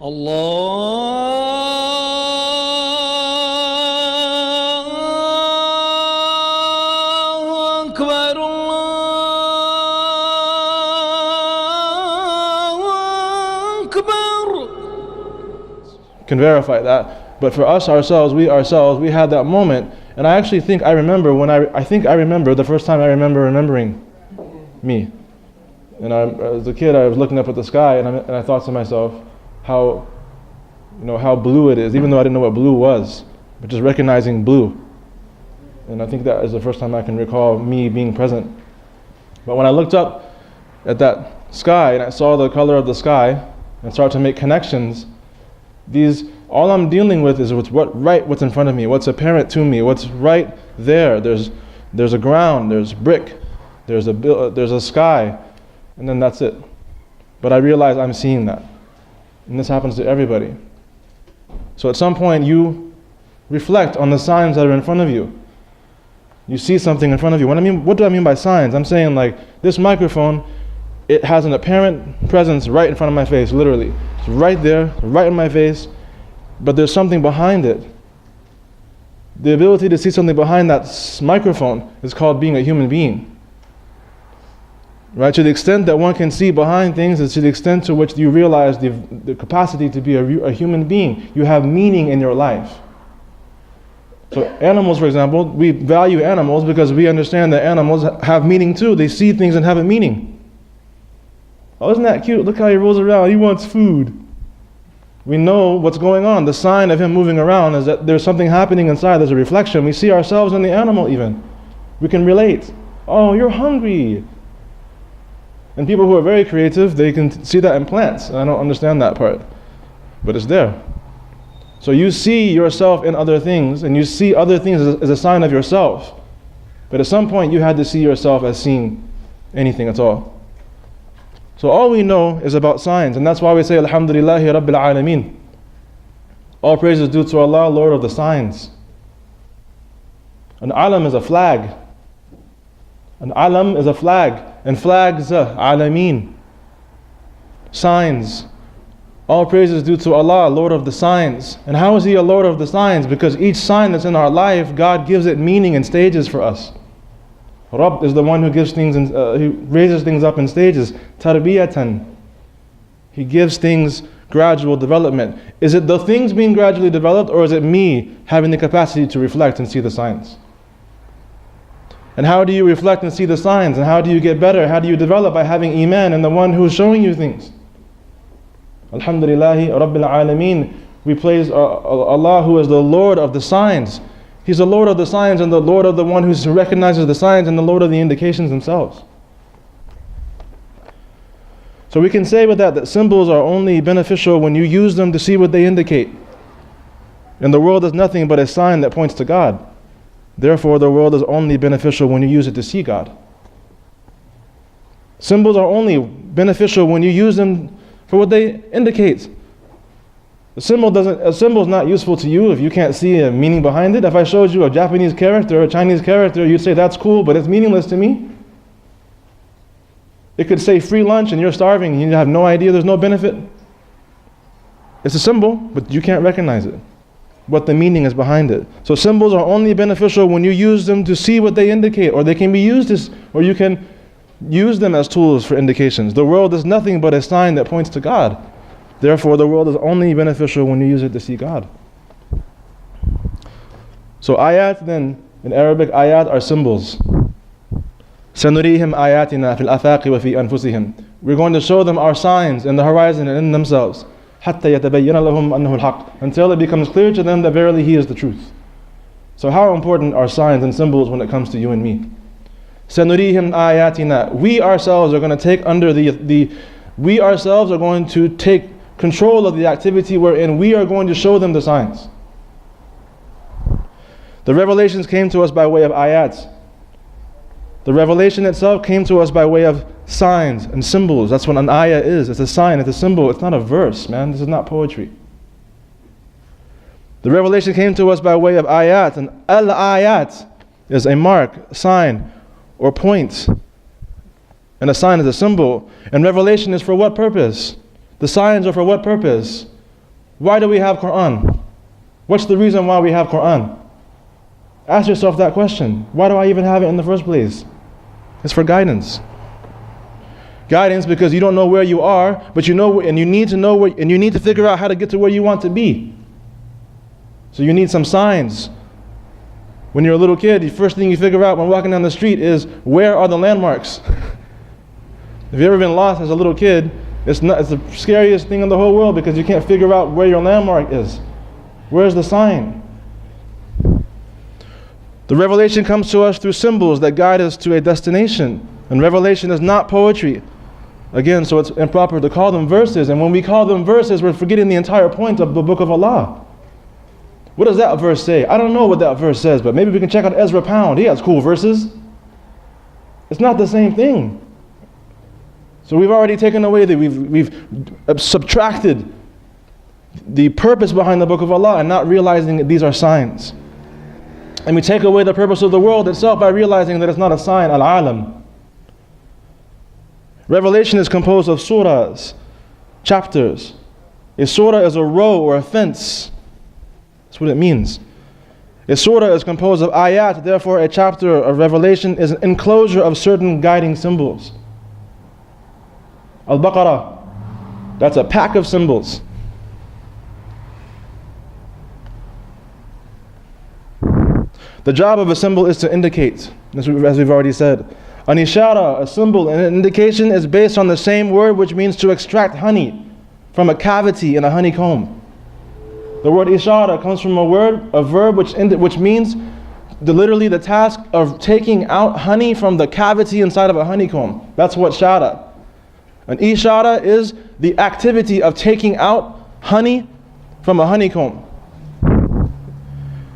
الله أكبر الله أكبر. Can verify that. But for us ourselves, we had that moment. And I actually think I remember the first time I remember remembering me. And as a kid, I was looking up at the sky, and I thought to myself, how blue it is, even though I didn't know what blue was, but just recognizing blue. And I think that is the first time I can recall me being present. But when I looked up at that sky and I saw the color of the sky and started to make connections, all I'm dealing with is what's in front of me, what's apparent to me, what's right there. There's a ground, there's brick, there's a sky, and then that's it. But I realize I'm seeing that. And this happens to everybody. So at some point you reflect on the signs that are in front of you. You see something in front of you. What do I mean by signs? I'm saying, like, this microphone, it has an apparent presence right in front of my face, literally. It's right there, right in my face, but there's something behind it. The ability to see something behind that microphone is called being a human being. Right? To the extent that one can see behind things is to the extent to which you realize the capacity to be a human being. You have meaning in your life. So animals, for example, we value animals because we understand that animals have meaning too. They see things and have a meaning. Oh, isn't that cute? Look how he rolls around. He wants food. We know what's going on. The sign of him moving around is that there's something happening inside. There's a reflection. We see ourselves in the animal even. We can relate. Oh, you're hungry. And people who are very creative, they can see that in plants. And I don't understand that part. But it's there. So you see yourself in other things, and you see other things as a sign of yourself. But at some point you had to see yourself as seeing anything at all. So all we know is about signs, and that's why we say Alhamdulillahi Rabbil Alameen. All praise is due to Allah, Lord of the signs. An alam is a flag. An alam is a flag, and flags, alameen. Signs. All praise is due to Allah, Lord of the signs. And how is He a Lord of the signs? Because each sign that's in our life, God gives it meaning and stages for us. Rabb is the one who gives things, who raises things up in stages. Tarbiyatan. He gives things gradual development. Is it the things being gradually developed, or is it me having the capacity to reflect and see the signs? And how do you reflect and see the signs? And how do you get better? How do you develop? By having iman in the one who is showing you things. Alhamdulillahi Rabbil Alameen. We praise Allah, who is the Lord of the signs. He's the Lord of the signs, and the Lord of the one who recognizes the signs, and the Lord of the indications themselves. So we can say with that symbols are only beneficial when you use them to see what they indicate. And the world is nothing but a sign that points to God. Therefore, the world is only beneficial when you use it to see God. Symbols are only beneficial when you use them for what they indicate. A symbol is not useful to you if you can't see a meaning behind it. If I showed you a Japanese character or a Chinese character, you'd say that's cool, but it's meaningless to me. It could say free lunch and you're starving and you have no idea, there's no benefit. It's a symbol, but you can't recognize it, what the meaning is behind it. So symbols are only beneficial when you use them to see what they indicate, or they can be used as, or you can use them as tools for indications. The world is nothing but a sign that points to God. Therefore, the world is only beneficial when you use it to see God. So ayat then, in Arabic, ayat are symbols. سَنُرِيهِمْ آيَاتِنَا فِي الْأَفَاقِ وَفِي أَنفُسِهِمْ. We're going to show them our signs in the horizon and in themselves. حَتَّى يَتَبَيَّنَ لَهُمْ أَنَّهُ الْحَقِّ. Until it becomes clear to them that verily He is the truth. So how important are signs and symbols when it comes to you and me? سَنُرِيهِمْ آيَاتِنَا. We ourselves are going to take we ourselves are going to take control of the activity wherein we are going to show them the signs. The revelations came to us by way of ayats. The revelation itself came to us by way of signs and symbols. That's what an ayah is. It's a sign, it's a symbol. It's not a verse, man. This is not poetry. The revelation came to us by way of ayat. And al-ayat is a mark, sign, or point. And a sign is a symbol. And revelation is for what purpose? The signs are for what purpose? Why do we have Quran? What's the reason why we have Quran? Ask yourself that question. Why do I even have it in the first place? It's for guidance. Guidance because you don't know where you are, but you know, and you need to know where, and you need to figure out how to get to where you want to be. So you need some signs. When you're a little kid, the first thing you figure out when walking down the street is, where are the landmarks? If you've ever been lost as a little kid, it's the scariest thing in the whole world because you can't figure out where your landmark is. Where's the sign? The revelation comes to us through symbols that guide us to a destination. And revelation is not poetry. Again, so it's improper to call them verses. And when we call them verses, we're forgetting the entire point of the Book of Allah. What does that verse say? I don't know what that verse says, but maybe we can check out Ezra Pound. He has cool verses. It's not the same thing. So we've already taken away we've subtracted the purpose behind the Book of Allah and not realizing that these are signs. And we take away the purpose of the world itself by realizing that it's not a sign, al-alam. Revelation is composed of surahs, chapters. A surah is a row or a fence. That's what it means. A surah is composed of ayat, therefore a chapter of revelation is an enclosure of certain guiding symbols. Al-Baqarah, that's a pack of symbols. The job of a symbol is to indicate, as we've already said. An ishara, a symbol, and an indication is based on the same word which means to extract honey from a cavity in a honeycomb. The word ishara comes from a verb which means literally the task of taking out honey from the cavity inside of a honeycomb. That's what shara. An ishara is the activity of taking out honey from a honeycomb.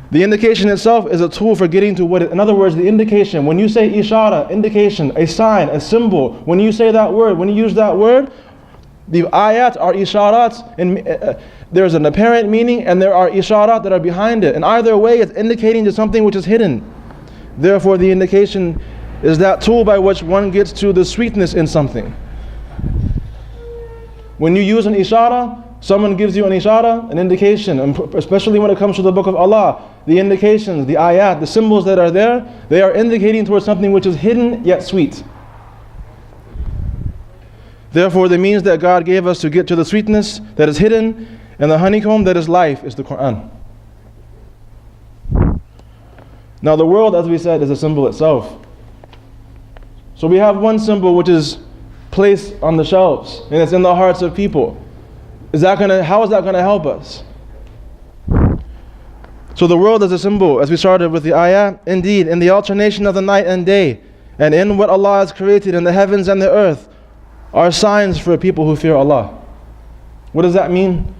The indication itself is a tool for getting to what in other words, the indication, when you say ishara, indication, a sign, a symbol, when you say that word, when you use that word, the ayat are isharats, and there's an apparent meaning and there are isharat that are behind it. And either way, it's indicating to something which is hidden. Therefore, the indication is that tool by which one gets to the sweetness in something. When you use an ishara, someone gives you an ishara, an indication, and especially when it comes to the Book of Allah, the indications, the ayat, the symbols that are there, they are indicating towards something which is hidden yet sweet. Therefore, the means that God gave us to get to the sweetness that is hidden and the honeycomb that is life is the Quran. Now the world, as we said, is a symbol itself. So we have one symbol which is placed on the shelves and it's in the hearts of people. How is that going to help us? So the world is a symbol, as we started with the ayah. Indeed, in the alternation of the night and day, and in what Allah has created in the heavens and the earth, are signs for people who fear Allah. What does that mean?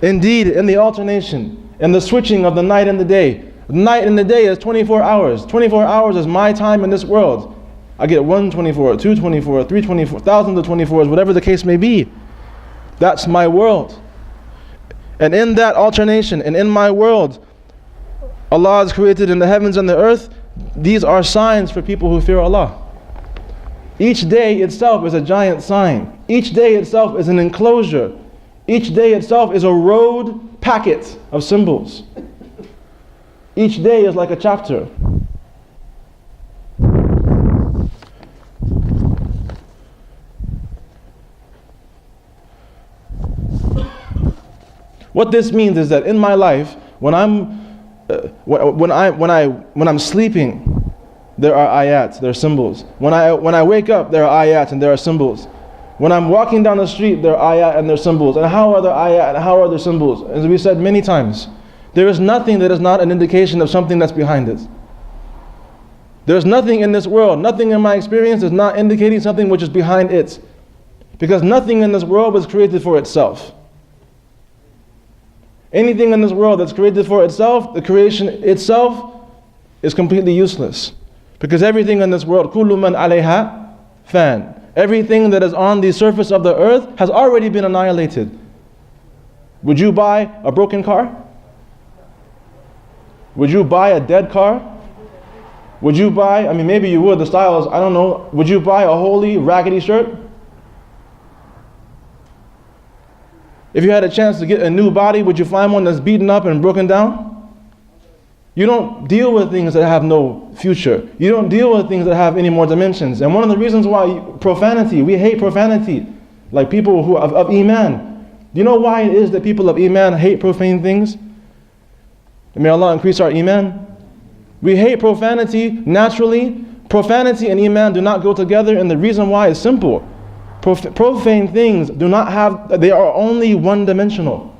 Indeed, in the alternation, in the switching of the night and the day. The night and the day is 24 hours. 24 hours is my time in this world. I get 124, 224, 324, thousands of 24s, whatever the case may be. That's my world. And in that alternation, and in my world, Allah has created in the heavens and the earth, these are signs for people who fear Allah. Each day itself is a giant sign. Each day itself is an enclosure. Each day itself is a road packet of symbols. Each day is like a chapter. What this means is that in my life, when I'm sleeping, there are ayats, there are symbols. When I wake up, there are ayats and there are symbols. When I'm walking down the street, there are ayat and there are symbols. And how are there ayat and how are there symbols? As we said many times, there is nothing that is not an indication of something that's behind it. There's nothing in this world, nothing in my experience is not indicating something which is behind it. Because nothing in this world was created for itself. Anything in this world that's created for itself, the creation itself is completely useless. Because everything in this world, كُلُّ مَنْ عَلَيْهَا فَانٍ, everything that is on the surface of the earth has already been annihilated. Would you buy a broken car? Would you buy a dead car? Would you buy, maybe you would, the style is, I don't know, would you buy a holy, raggedy shirt? If you had a chance to get a new body, would you find one that's beaten up and broken down? You don't deal with things that have no future. You don't deal with things that have any more dimensions. And one of the reasons why profanity, we hate profanity, like people who of Iman. Do you know why it is that people of Iman hate profane things? May Allah increase our Iman. We hate profanity naturally. Profanity and Iman do not go together, and the reason why is simple. Profane things they are only one-dimensional.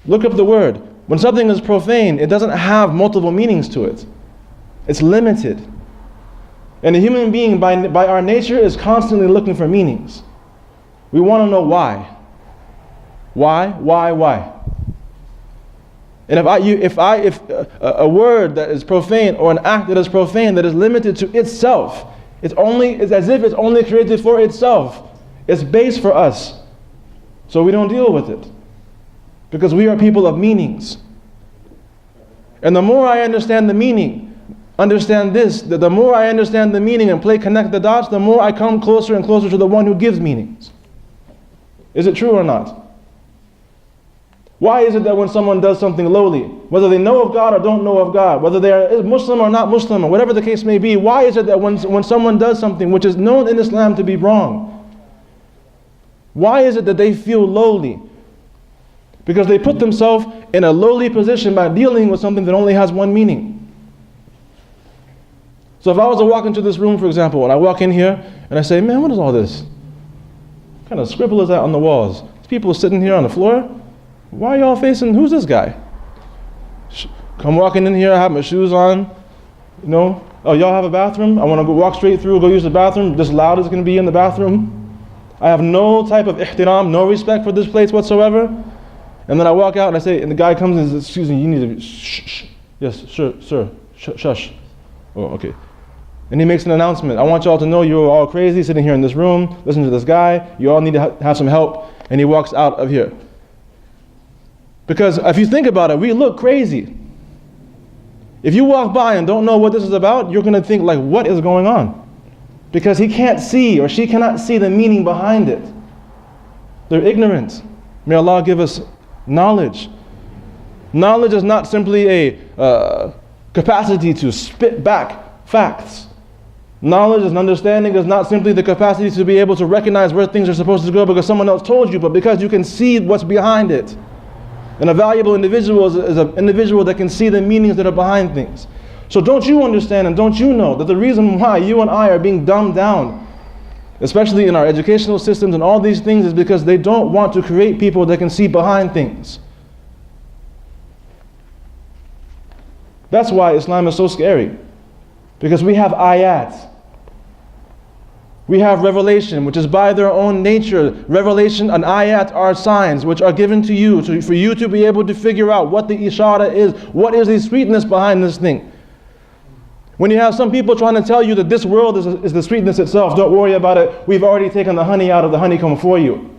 Look up the word. When something is profane, it doesn't have multiple meanings to it. It's limited. And a human being by our nature is constantly looking for meanings. We want to know why. Why? And if a word that is profane or an act that is profane that is limited to itself, it's as if it's only created for itself. It's base for us. So we don't deal with it. Because we are people of meanings. And the more I understand the meaning, understand this, that the more I understand the meaning and connect the dots, the more I come closer and closer to the one who gives meanings. Is it true or not? Why is it that when someone does something lowly, whether they know of God or don't know of God, whether they are Muslim or not Muslim, or whatever the case may be, why is it that when someone does something which is known in Islam to be wrong, why is it that they feel lowly? Because they put themselves in a lowly position by dealing with something that only has one meaning. So if I was to walk into this room, for example, and I walk in here and I say, man, what is all this? What kind of scribble is that on the walls? These people are sitting here on the floor. Why are y'all facing, who's this guy? Come walking in here, I have my shoes on. Oh, y'all have a bathroom? I want to go walk straight through, go use the bathroom, just loud as it can be in the bathroom. I have no type of ihtiram, no respect for this place whatsoever. And then I walk out and I say, and the guy comes and says, excuse me, you need to, shh. Yes, sir, shush. Oh, okay. And he makes an announcement. I want y'all to know you're all crazy sitting here in this room, listen to this guy, you all need to have some help. And he walks out of here. Because if you think about it, we look crazy. If you walk by and don't know what this is about, you're going to think like, what is going on? Because he can't see or she cannot see the meaning behind it. They're ignorant. May Allah give us knowledge. Knowledge is not simply a capacity to spit back facts. Knowledge and understanding is not simply the capacity to be able to recognize where things are supposed to go because someone else told you, but because you can see what's behind it. And a valuable individual is an individual that can see the meanings that are behind things. So don't you understand and don't you know that the reason why you and I are being dumbed down, especially in our educational systems and all these things, is because they don't want to create people that can see behind things. That's why Islam is so scary. Because we have ayats. We have revelation, which is by their own nature. Revelation and ayat are signs which are given to you, for you to be able to figure out what the ishara is, what is the sweetness behind this thing. When you have some people trying to tell you that this world is the sweetness itself, don't worry about it, we've already taken the honey out of the honeycomb for you.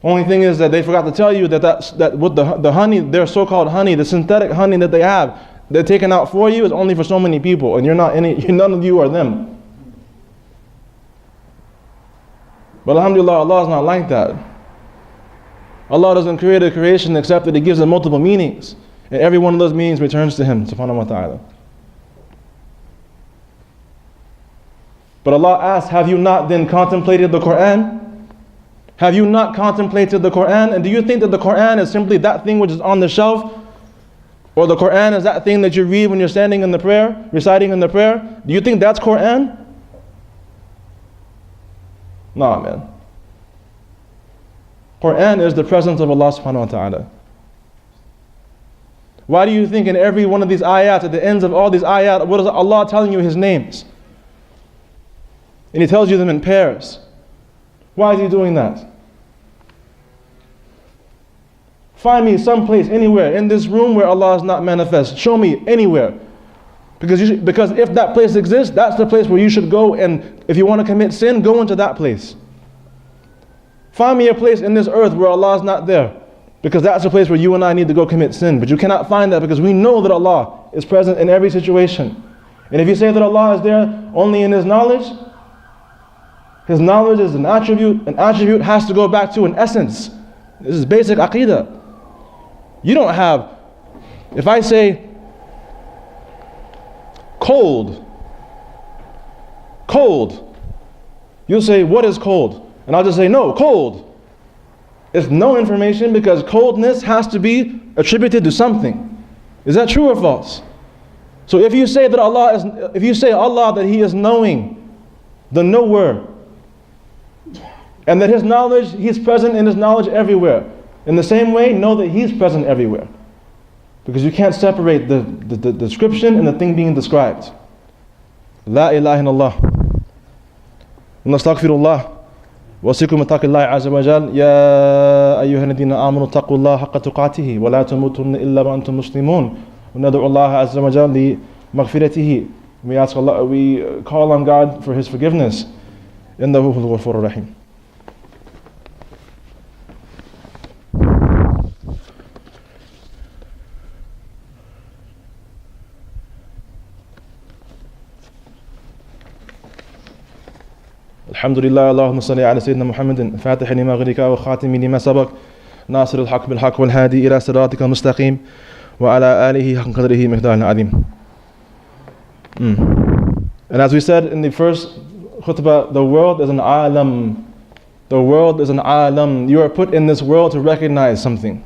Only thing is that they forgot to tell you that with the honey, their so-called honey, the synthetic honey that they have, they're taken out for you is only for so many people, and you're not any. None of you are them. But alhamdulillah, Allah is not like that. Allah doesn't create a creation except that He gives it multiple meanings, and every one of those meanings returns to Him, subhanahu wa ta'ala. But Allah asks, have you not then contemplated the Quran? Have you not contemplated the Quran? And do you think that the Quran is simply that thing which is on the shelf? Or the Quran is that thing that you read when you're standing in the prayer, reciting in the prayer? Do you think that's Quran? Nah, man. Quran is the presence of Allah subhanahu wa ta'ala. Why do you think in every one of these ayat, at the ends of all these ayat, what is Allah telling you His names? And He tells you them in pairs. Why is He doing that? Find me someplace, anywhere, in this room where Allah is not manifest. Show me anywhere. Because if that place exists, that's the place where you should go, and if you want to commit sin, go into that place. Find me a place in this earth where Allah is not there. Because that's the place where you and I need to go commit sin. But you cannot find that because we know that Allah is present in every situation. And if you say that Allah is there only in His knowledge, His knowledge is an attribute. An attribute has to go back to an essence. This is basic aqeedah. You don't have, if I say cold, you'll say, what is cold? And I'll just say, no, cold. It's no information because coldness has to be attributed to something. Is that true or false? So if you say that Allah that He is knowing, the knower, and that His knowledge, He's present in His knowledge everywhere. In the same way, know that He's present everywhere. Because you can't separate the description and the thing being described. La ilaha illallah. Nastaghfirullah. وَسِكُمْ اتَّقِ اللَّهِ عَزَّ وَجَلَّ يَا أَيُّهَا الَّذِينَ آمَنُوا اتَّقُوا اللَّهَ حَقَّ تُقَاتِهِ وَلَا تَمُوتُنَّ إِلَّا وَأَنْتُمْ مُسْلِمُونَ وَنَدْعُوا اللَّهَ عَزَّ وَجَلَّ لِمَغْفِرَتِهِ. We ask Allah, we call on God for His forgiveness. إِنَّهُ هُوَ الْغَفُورُ الرَّحِيمُ. الحمد لله اللهم صل على سيدنا محمد فاتح لما غلق وخاتم لما سبق ناصر الحق بالحق والهادي إلى صراطك المستقيم وعلى آله حق قدره مقدار العظيم. And as we said in the first khutbah, the world is an alam. The world is an alam. You are put in this world to recognize something.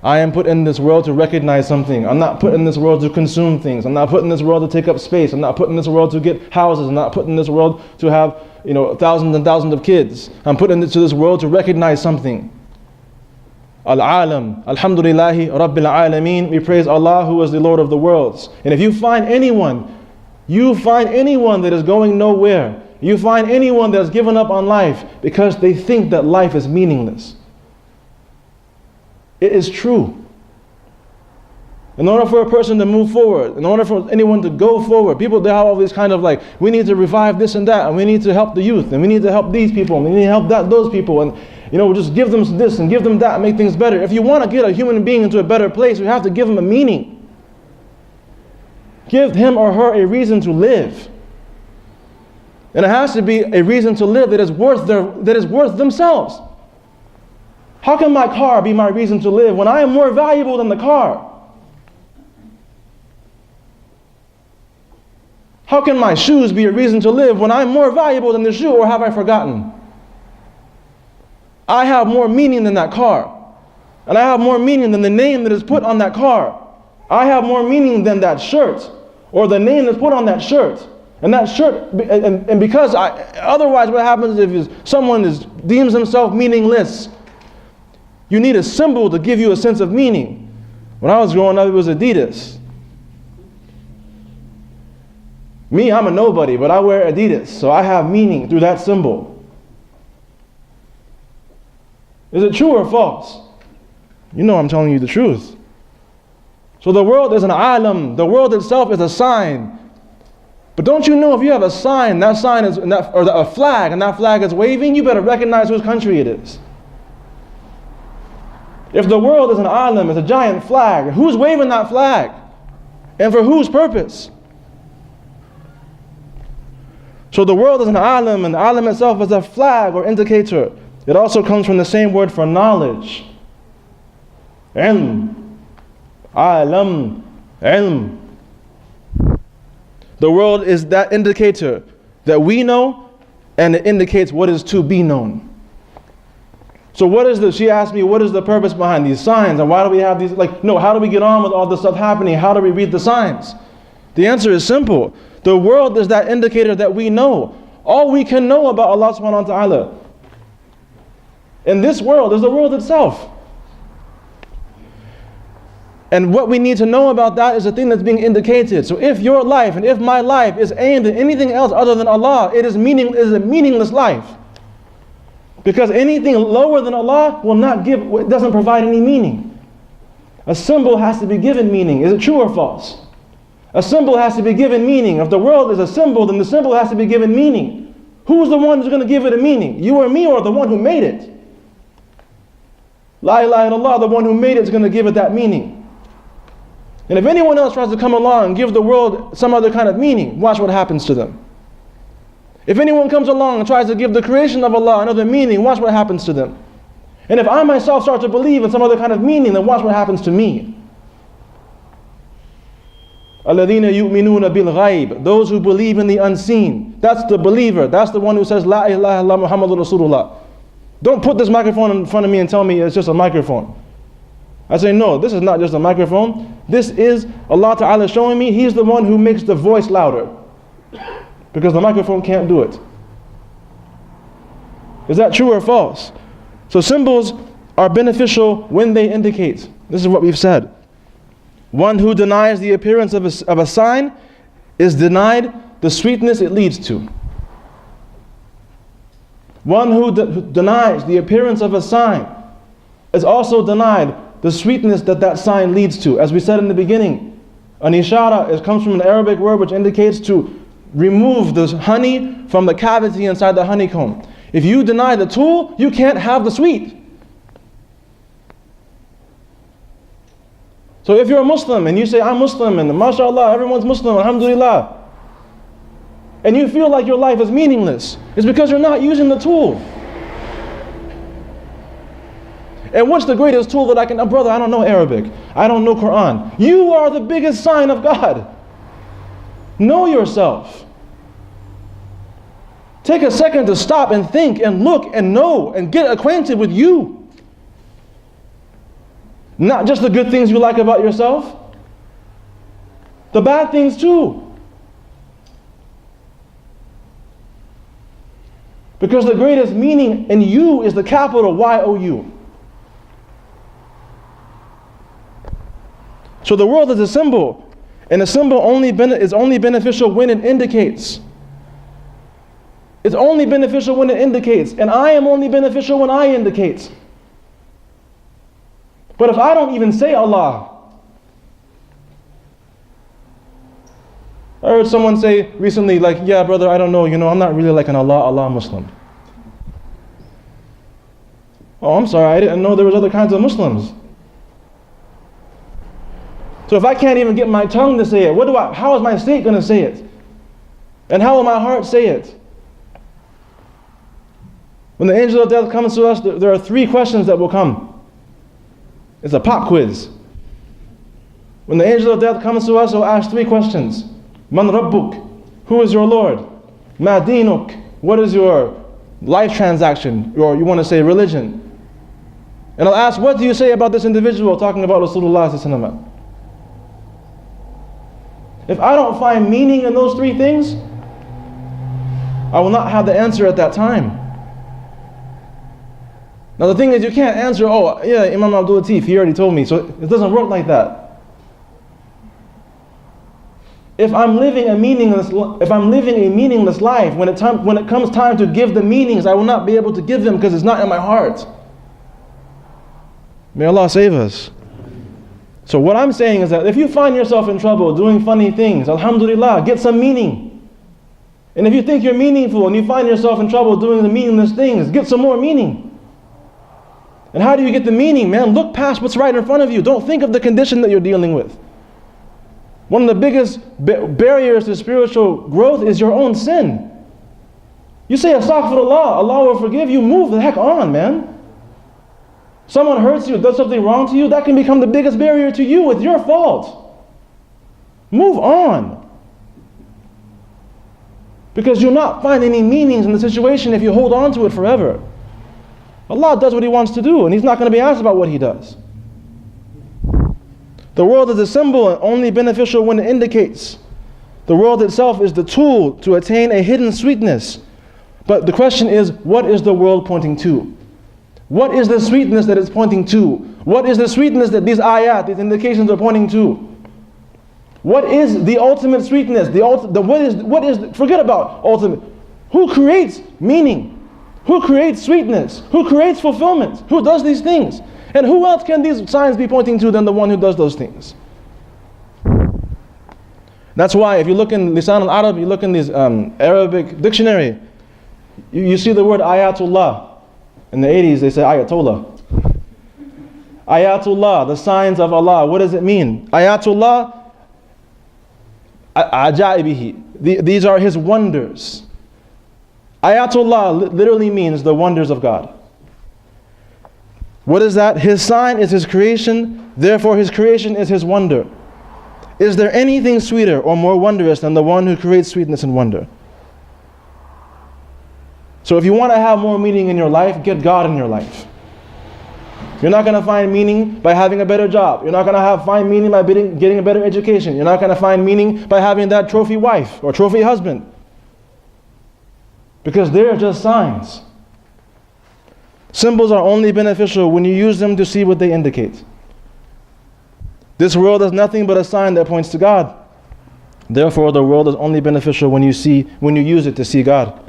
I am put in this world to recognize something. I'm not put in this world to consume things. I'm not put in this world to take up space. I'm not put in this world to get houses. I'm not put in this world to have, thousands and thousands of kids. I'm put into this world to recognize something. Al-Alam, Alhamdulillahi Rabbil Alameen. We praise Allah who is the Lord of the worlds. And if you find anyone that is going nowhere, you find anyone that has given up on life because they think that life is meaningless, it is true. In order for a person to move forward, in order for anyone to go forward, people, they have all these kind of like, we need to revive this and that, and we need to help the youth, and we need to help these people, and we need to help those people, and just give them this and give them that and make things better. If you want to get a human being into a better place, you have to give him a meaning. Give him or her a reason to live. And it has to be a reason to live that is worth themselves. How can my car be my reason to live when I am more valuable than the car? How can my shoes be a reason to live when I'm more valuable than the shoe, or have I forgotten? I have more meaning than that car. And I have more meaning than the name that is put on that car. I have more meaning than that shirt, or the name that's put on that shirt. And that shirt, and because otherwise what happens if someone deems himself meaningless? You need a symbol to give you a sense of meaning. When I was growing up, it was Adidas. Me, I'm a nobody, but I wear Adidas, so I have meaning through that symbol. Is it true or false? You know I'm telling you the truth. So the world is an alam. The world itself is a sign. But don't you know if you have a sign, that sign is, or a flag, and that flag is waving, you better recognize whose country it is. If the world is an alam, it's a giant flag, who's waving that flag? And for whose purpose? So the world is an alam, and the alam itself is a flag or indicator. It also comes from the same word for knowledge. Ilm. Alam. Ilm. The world is that indicator that we know, and it indicates what is to be known. So she asked me, what is the purpose behind these signs? And why do we have these, how do we get on with all this stuff happening? How do we read the signs? The answer is simple. The world is that indicator that we know. All we can know about Allah subhanahu wa ta'ala in this world is the world itself. And what we need to know about that is the thing that's being indicated. So if your life and if my life is aimed at anything else other than Allah, it is a meaningless life. Because anything lower than Allah doesn't provide any meaning. A symbol has to be given meaning. Is it true or false? A symbol has to be given meaning. If the world is a symbol, then the symbol has to be given meaning. Who's the one who's going to give it a meaning? You or me, or the one who made it? La ilaha illallah, the one who made it is going to give it that meaning. And if anyone else tries to come along and give the world some other kind of meaning, watch what happens to them. If anyone comes along and tries to give the creation of Allah another meaning, watch what happens to them. And if I myself start to believe in some other kind of meaning, then watch what happens to me. الَّذِينَ يُؤْمِنُونَ بِالْغَيْبِ, those who believe in the unseen. That's the believer. That's the one who says, La ilaha illallah Muhammadur Rasulullah. Don't put this microphone in front of me and tell me it's just a microphone. I say, no, this is not just a microphone. This is Allah Ta'ala showing me He's the one who makes the voice louder. Because the microphone can't do it. Is that true or false? So symbols are beneficial when they indicate. This is what we've said. One who denies the appearance of a sign is denied the sweetness it leads to. One who denies the appearance of a sign is also denied the sweetness that sign leads to. As we said in the beginning, an ishara comes from an Arabic word which indicates to remove the honey from the cavity inside the honeycomb. If you deny the tool, you can't have the sweet. So if you're a Muslim and you say, I'm Muslim, and mashallah, everyone's Muslim, alhamdulillah, and you feel like your life is meaningless, it's because you're not using the tool. And what's the greatest tool that I can, brother, I don't know Arabic, I don't know Quran. You are the biggest sign of God. Know yourself. Take a second to stop and think and look and know and get acquainted with you. Not just the good things you like about yourself, the bad things too. Because the greatest meaning in you is the capital Y-O-U. So the world is a symbol, and a symbol is only beneficial when it indicates. It's only beneficial when it indicates, and I am only beneficial when I indicate. But if I don't even say Allah, I heard someone say recently, like, yeah, brother, I don't know, I'm not really like an Allah Muslim. Oh, I'm sorry, I didn't know there was other kinds of Muslims. So if I can't even get my tongue to say it, how is my state going to say it? And how will my heart say it? When the angel of death comes to us, there are 3 questions that will come. It's a pop quiz. When the angel of death comes to us, he'll ask 3 questions. Man Rabbuk? Who is your Lord? Ma Dinuk? What is your life transaction? Or you want to say religion? And I'll ask, what do you say about this individual? Talking about Rasulullah sallallahu alaihi wasallam. If I don't find meaning in those 3 things, I will not have the answer at that time. Now the thing is, you can't answer, oh yeah, Imam Abdul Latif, he already told me. So it doesn't work like that. If I'm living a meaningless life, when it comes time to give the meanings, I will not be able to give them because it's not in my heart. May Allah save us. So what I'm saying is that if you find yourself in trouble doing funny things, alhamdulillah, get some meaning. And if you think you're meaningful and you find yourself in trouble doing the meaningless things, get some more meaning. And how do you get the meaning, man? Look past what's right in front of you. Don't think of the condition that you're dealing with. One of the biggest barriers to spiritual growth is your own sin. You say astaghfirullah, Allah will forgive you. Move the heck on, man. Someone hurts you, does something wrong to you, that can become the biggest barrier to you. It's your fault. Move on. Because you'll not find any meanings in the situation if you hold on to it forever. Allah does what He wants to do, and He's not going to be asked about what He does. The world is a symbol and only beneficial when it indicates. The world itself is the tool to attain a hidden sweetness. But the question is, what is the world pointing to? What is the sweetness that it's pointing to? What is the sweetness that these ayat, these indications are pointing to? What is the ultimate sweetness? Forget about ultimate. Who creates meaning? Who creates sweetness? Who creates fulfillment? Who does these things? And who else can these signs be pointing to than the one who does those things? That's why if you look in Lisan al-Arab, you look in this Arabic dictionary, you see the word Ayatullah. In the 80s they say Ayatollah. Ayatullah, the signs of Allah. What does it mean? Ayatullah, ajaibihi. These are His wonders. Ayatullah literally means the wonders of God. What is that? His sign is His creation, therefore His creation is His wonder. Is there anything sweeter or more wondrous than the one who creates sweetness and wonder? So if you want to have more meaning in your life, get God in your life. You're not going to find meaning by having a better job. You're not going to find meaning by getting a better education. You're not going to find meaning by having that trophy wife or trophy husband. Because they're just signs. Symbols are only beneficial when you use them to see what they indicate. This world is nothing but a sign that points to God. Therefore, the world is only beneficial when you use it to see God.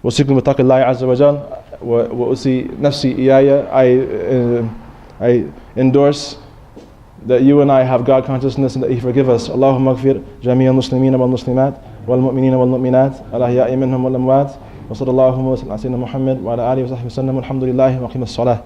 وَسِكُمْ بِتَقِ اللَّهِ عَزَّ وَجَلَّ وَأُسِي نَفْسِي إِيَايَ I endorse that you and I have God consciousness and that He forgive us. Allahumma gfir jami'a al-muslimina wal-muslimat wal-mu'minina wal-mu'minat al-ahya'i minhum wal-amwat wa sallallahu wa sallam ala sayyidina Muhammad wa ala alihi wa sahbihi wa sallam alhamdulillahi wa qim as-salah.